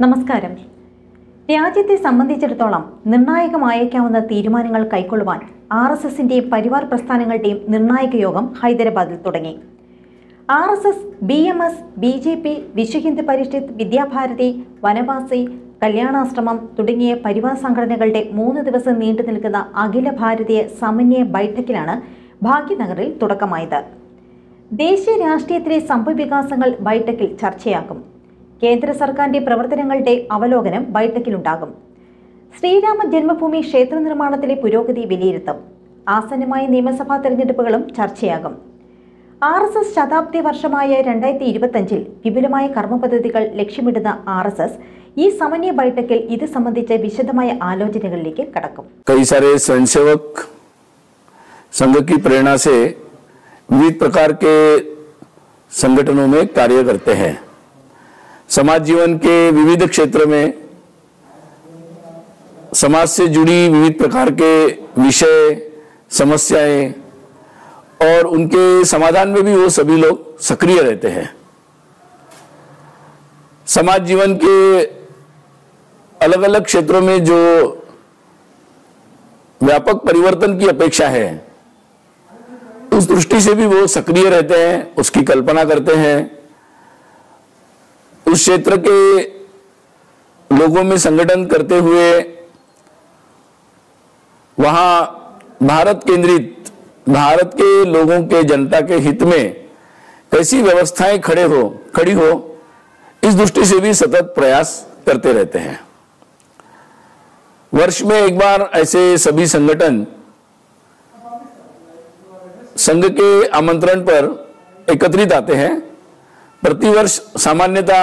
നമസ്കാരം. രാജ്യത്തെ സംബന്ധിച്ചിടത്തോളം നിർണായകമായേക്കാവുന്ന തീരുമാനങ്ങൾ കൈക്കൊള്ളുവാൻ RSSന്റെയും പരിവാർ പ്രസ്ഥാനങ്ങളുടെയും നിർണായക യോഗം ഹൈദരാബാദിൽ തുടങ്ങി. RSS, BMS, BJP, Vishwa Hindu Parishad, Vidya Bharati, വനവാസി, കല്യാണാശ്രമം തുടങ്ങിയ പരിവാർ സംഘടനകളുടെ 3 ദിവസം നീണ്ടു നിൽക്കുന്ന അഖില ഭാരതീയ സമന്വയ ബൈഠക്കിലാണ് ഭാഗ്യനഗറിൽ തുടക്കമായത്. ദേശീയ രാഷ്ട്രീയത്തിലെ സംഭവവികാസങ്ങൾ ബൈഠക്കിൽ ചർച്ചയാക്കും. കേന്ദ്ര സർക്കാരിന്റെ പ്രവർത്തനങ്ങളുടെ അവലോകനം ബൈഠക്കിലുണ്ടാകും. ശ്രീരാമ ജന്മഭൂമി ക്ഷേത്ര നിർമ്മാണത്തിലെ പുരോഗതി വിലയിരുത്തും. ആസന്നമായ നിയമസഭാ തെരഞ്ഞെടുപ്പുകളും ചർച്ചയാകും. RSS ശതാബ്ദി വർഷമായ 2025 വിപുലമായ കർമ്മ പദ്ധതികൾ ലക്ഷ്യമിടുന്ന RSS ഈ സമന്വയ ബൈഠക്കിൽ ഇത് സംബന്ധിച്ച വിശദമായ ആലോചനകളിലേക്ക് കടക്കും. कई सारे स्वयंसेवक संघ की प्रेरणा से विविध प्रकार के संगठनों में कार्य करते हैं. समाज जीवन के विविध क्षेत्र में समाज से जुड़ी विविध प्रकार के विषय, समस्याएं और उनके समाधान में भी वो सभी लोग सक्रिय रहते हैं. समाज जीवन के अलग अलग क्षेत्रों में जो व्यापक परिवर्तन की अपेक्षा है, उस दृष्टि से भी वो सक्रिय रहते हैं, उसकी कल्पना करते हैं. उस क्षेत्र के लोगों में संगठन करते हुए वहां भारत केंद्रित, भारत के लोगों के, जनता के हित में कैसी व्यवस्थाएं खड़ी हो, इस दृष्टि से भी सतत प्रयास करते रहते हैं. वर्ष में एक बार ऐसे सभी संगठन संघ के आमंत्रण पर एकत्रित आते हैं. प्रतिवर्ष सामान्यतः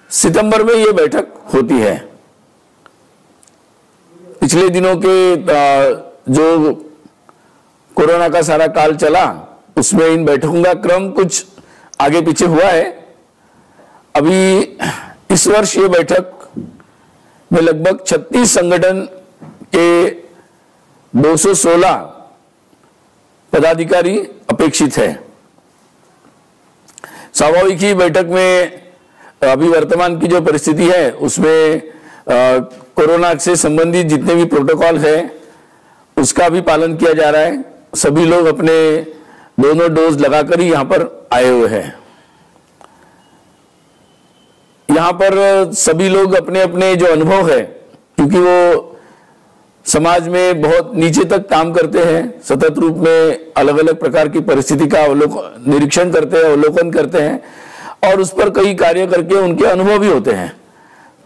सितंबर में ये बैठक होती है. पिछले दिनों के जो कोरोना का सारा काल चला, उसमें इन बैठकों का क्रम कुछ आगे पीछे हुआ है. अभी इस वर्ष ये बैठक में लगभग 36 संगठन के 216 पदाधिकारी अपेक्षित है. स्वाभाविक ही बैठक में अभी वर्तमान की जो परिस्थिति है उसमें कोरोना से संबंधित जितने भी प्रोटोकॉल है उसका भी पालन किया जा रहा है. सभी लोग अपने दोनों डोज लगाकर ही यहां पर आए हुए हैं. यहां पर सभी लोग अपने अपने जो अनुभव है, क्योंकि वो समाज में बहुत नीचे तक काम करते हैं, सतत रूप में अलग अलग प्रकार की परिस्थिति का निरीक्षण करते हैं, अवलोकन करते हैं और उस पर कई कार्य करके उनके अनुभव भी होते हैं.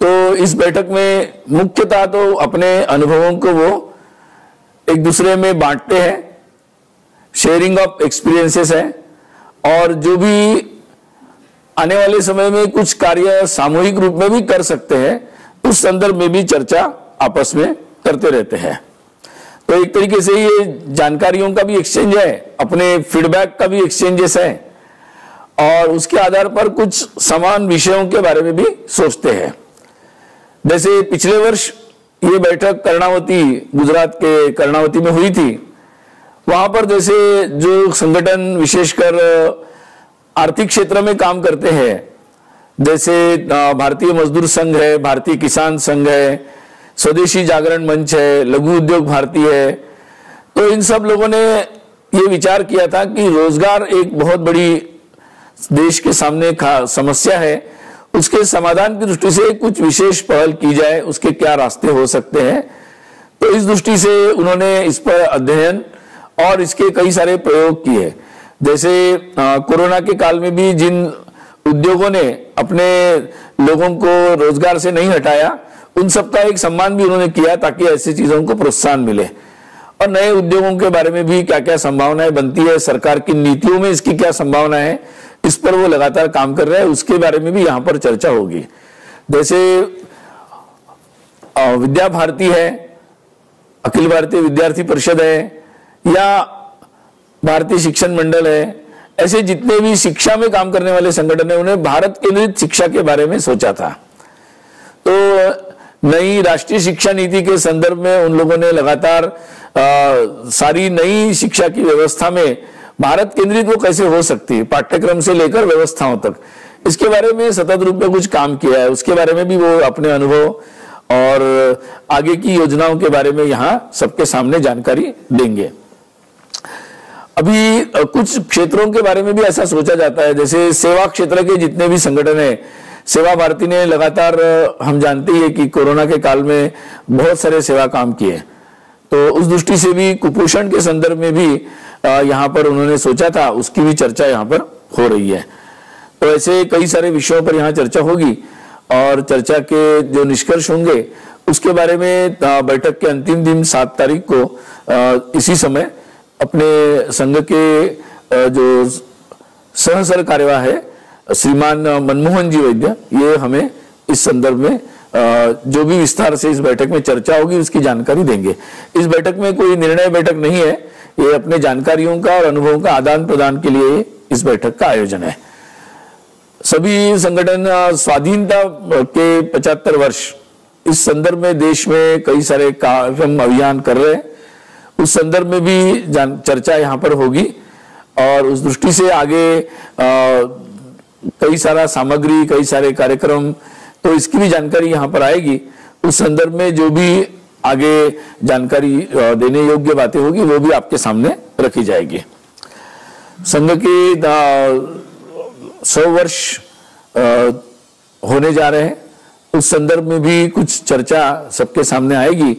तो इस बैठक में मुख्यतः तो अपने अनुभवों को वो एक दूसरे में बांटते हैं, शेयरिंग ऑफ एक्सपीरियंसेस है और जो भी आने वाले समय में कुछ कार्य सामूहिक रूप में भी कर सकते हैं, उस संदर्भ में भी चर्चा आपस में करते रहते हैं. तो एक तरीके से ये जानकारियों का भी एक्सचेंज है, अपने फीडबैक का भी एक्सचेंजेस है और उसके आधार पर कुछ समान विषयों के बारे में भी सोचते हैं. जैसे पिछले वर्ष ये बैठक कर्णावती, गुजरात के कर्णावती में हुई थी. वहां पर जैसे जो संगठन विशेषकर आर्थिक क्षेत्र में काम करते हैं, जैसे भारतीय मजदूर संघ है, भारतीय किसान संघ है, स्वदेशी जागरण मंच है, लघु उद्योग भारती है, तो इन सब लोगों ने ये विचार किया था कि रोजगार एक बहुत बड़ी देश के सामने समस्या है, उसके समाधान की दृष्टि से कुछ विशेष पहल की जाए, उसके क्या रास्ते हो सकते हैं. तो इस दृष्टि से उन्होंने इस पर अध्ययन और इसके कई सारे प्रयोग किए. जैसे कोरोना के काल में भी जिन उद्योगों ने अपने लोगों को रोजगार से नहीं हटाया, उन सबका एक सम्मान भी उन्होंने किया ताकि ऐसी चीजों को प्रोत्साहन मिले. और नए उद्योगों के बारे में भी क्या क्या संभावनाएं बनती है, सरकार की नीतियों में इसकी क्या संभावना है, इस पर वो लगातार काम कर रहे हैं. उसके बारे में भी यहां पर चर्चा होगी. जैसे विद्या भारती है, अखिल भारतीय विद्यार्थी परिषद है या भारतीय शिक्षण मंडल है, ऐसे जितने भी शिक्षा में काम करने वाले संगठन है, उन्हें भारत केंद्रित शिक्षा के बारे में सोचा था. तो नई राष्ट्रीय शिक्षा नीति के संदर्भ में उन लोगों ने लगातार सारी नई शिक्षा की व्यवस्था में भारत केंद्रित वो कैसे हो सकती है, पाठ्यक्रम से लेकर व्यवस्थाओं तक, इसके बारे में सतत रूप में कुछ काम किया है, उसके बारे में भी वो अपने अनुभव और आगे की योजनाओं के बारे में यहाँ सबके सामने जानकारी देंगे। अभी कुछ क्षेत्रों के बारे में भी ऐसा सोचा जाता है, जैसे सेवा क्षेत्र के जितने भी संगठन है, सेवा भारती ने लगातार, हम जानते ही है कि कोरोना के काल में बहुत सारे सेवा काम किए, तो उस दृष्टि से भी कुपोषण के संदर्भ में भी यहाँ पर उन्होंने सोचा था, उसकी भी चर्चा यहाँ पर हो रही है। तो ऐसे कई सारे विषयों पर यहाँ चर्चा होगी और चर्चा के जो निष्कर्ष होंगे उसके बारे में बैठक के अंतिम दिन 7 तारीख को इसी समय अपने संघ के जो सह सर कार्यवाह है श्रीमान मनमोहन जी वैद्य, ये हमें इस संदर्भ में जो भी विस्तार से इस बैठक में चर्चा होगी उसकी जानकारी देंगे। इस बैठक में कोई निर्णय बैठक नहीं है, ये अपने जानकारियों का और अनुभवों का आदान प्रदान के लिए इस बैठक का आयोजन है। सभी संगठन स्वाधीनता के 75 वर्ष, इस संदर्भ में देश में कई सारे कार्यक्रम अभियान कर रहे हैं, उस संदर्भ में भी चर्चा यहाँ पर होगी और उस दृष्टि से आगे कई सारा सामग्री, कई सारे कार्यक्रम, तो इसकी भी जानकारी यहाँ पर आएगी। उस संदर्भ में जो भी आगे जानकारी देने योग्य बातें होगी वो भी आपके सामने रखी जाएगी। संघ के 100 वर्ष होने जा रहे हैं, उस संदर्भ में भी कुछ चर्चा सबके सामने आएगी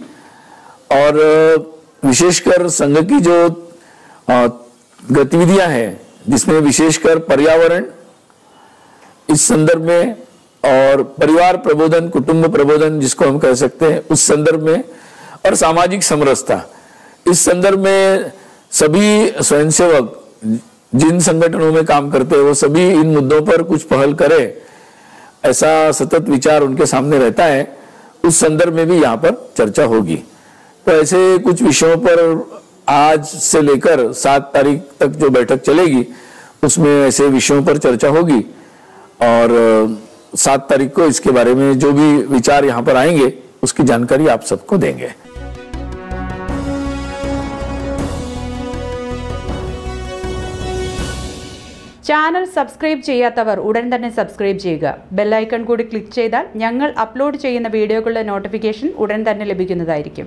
और विशेषकर संघ की जो गतिविधियां हैं, जिसमें विशेषकर पर्यावरण, इस संदर्भ में और परिवार प्रबोधन, कुटुंब प्रबोधन जिसको हम कह सकते हैं, उस संदर्भ में और सामाजिक समरसता, इस संदर्भ में सभी स्वयंसेवक जिन संगठनों में काम करते हैं वो सभी इन मुद्दों पर कुछ पहल करें, ऐसा सतत विचार उनके सामने रहता है। उस संदर्भ में भी यहाँ पर चर्चा होगी। तो ऐसे कुछ विषयों पर आज से लेकर 7 तारीख तक जो बैठक चलेगी उसमें ऐसे विषयों पर चर्चा होगी और 7 तारीख को इसके बारे में जो भी विचार यहाँ पर आएंगे उसकी जानकारी आप सबको देंगे। ചാനൽ സബ്സ്ക്രൈബ് ചെയ്യാത്തവർ ഉടൻ തന്നെ സബ്സ്ക്രൈബ് ചെയ്യുക. ബെൽ ഐക്കൺ കൂടി ക്ലിക്ക് ചെയ്താൽ ഞങ്ങൾ അപ്ലോഡ് ചെയ്യുന്ന വീഡിയോകളുടെ നോട്ടിഫിക്കേഷൻ ഉടൻ തന്നെ ലഭിക്കുന്നതായിരിക്കും.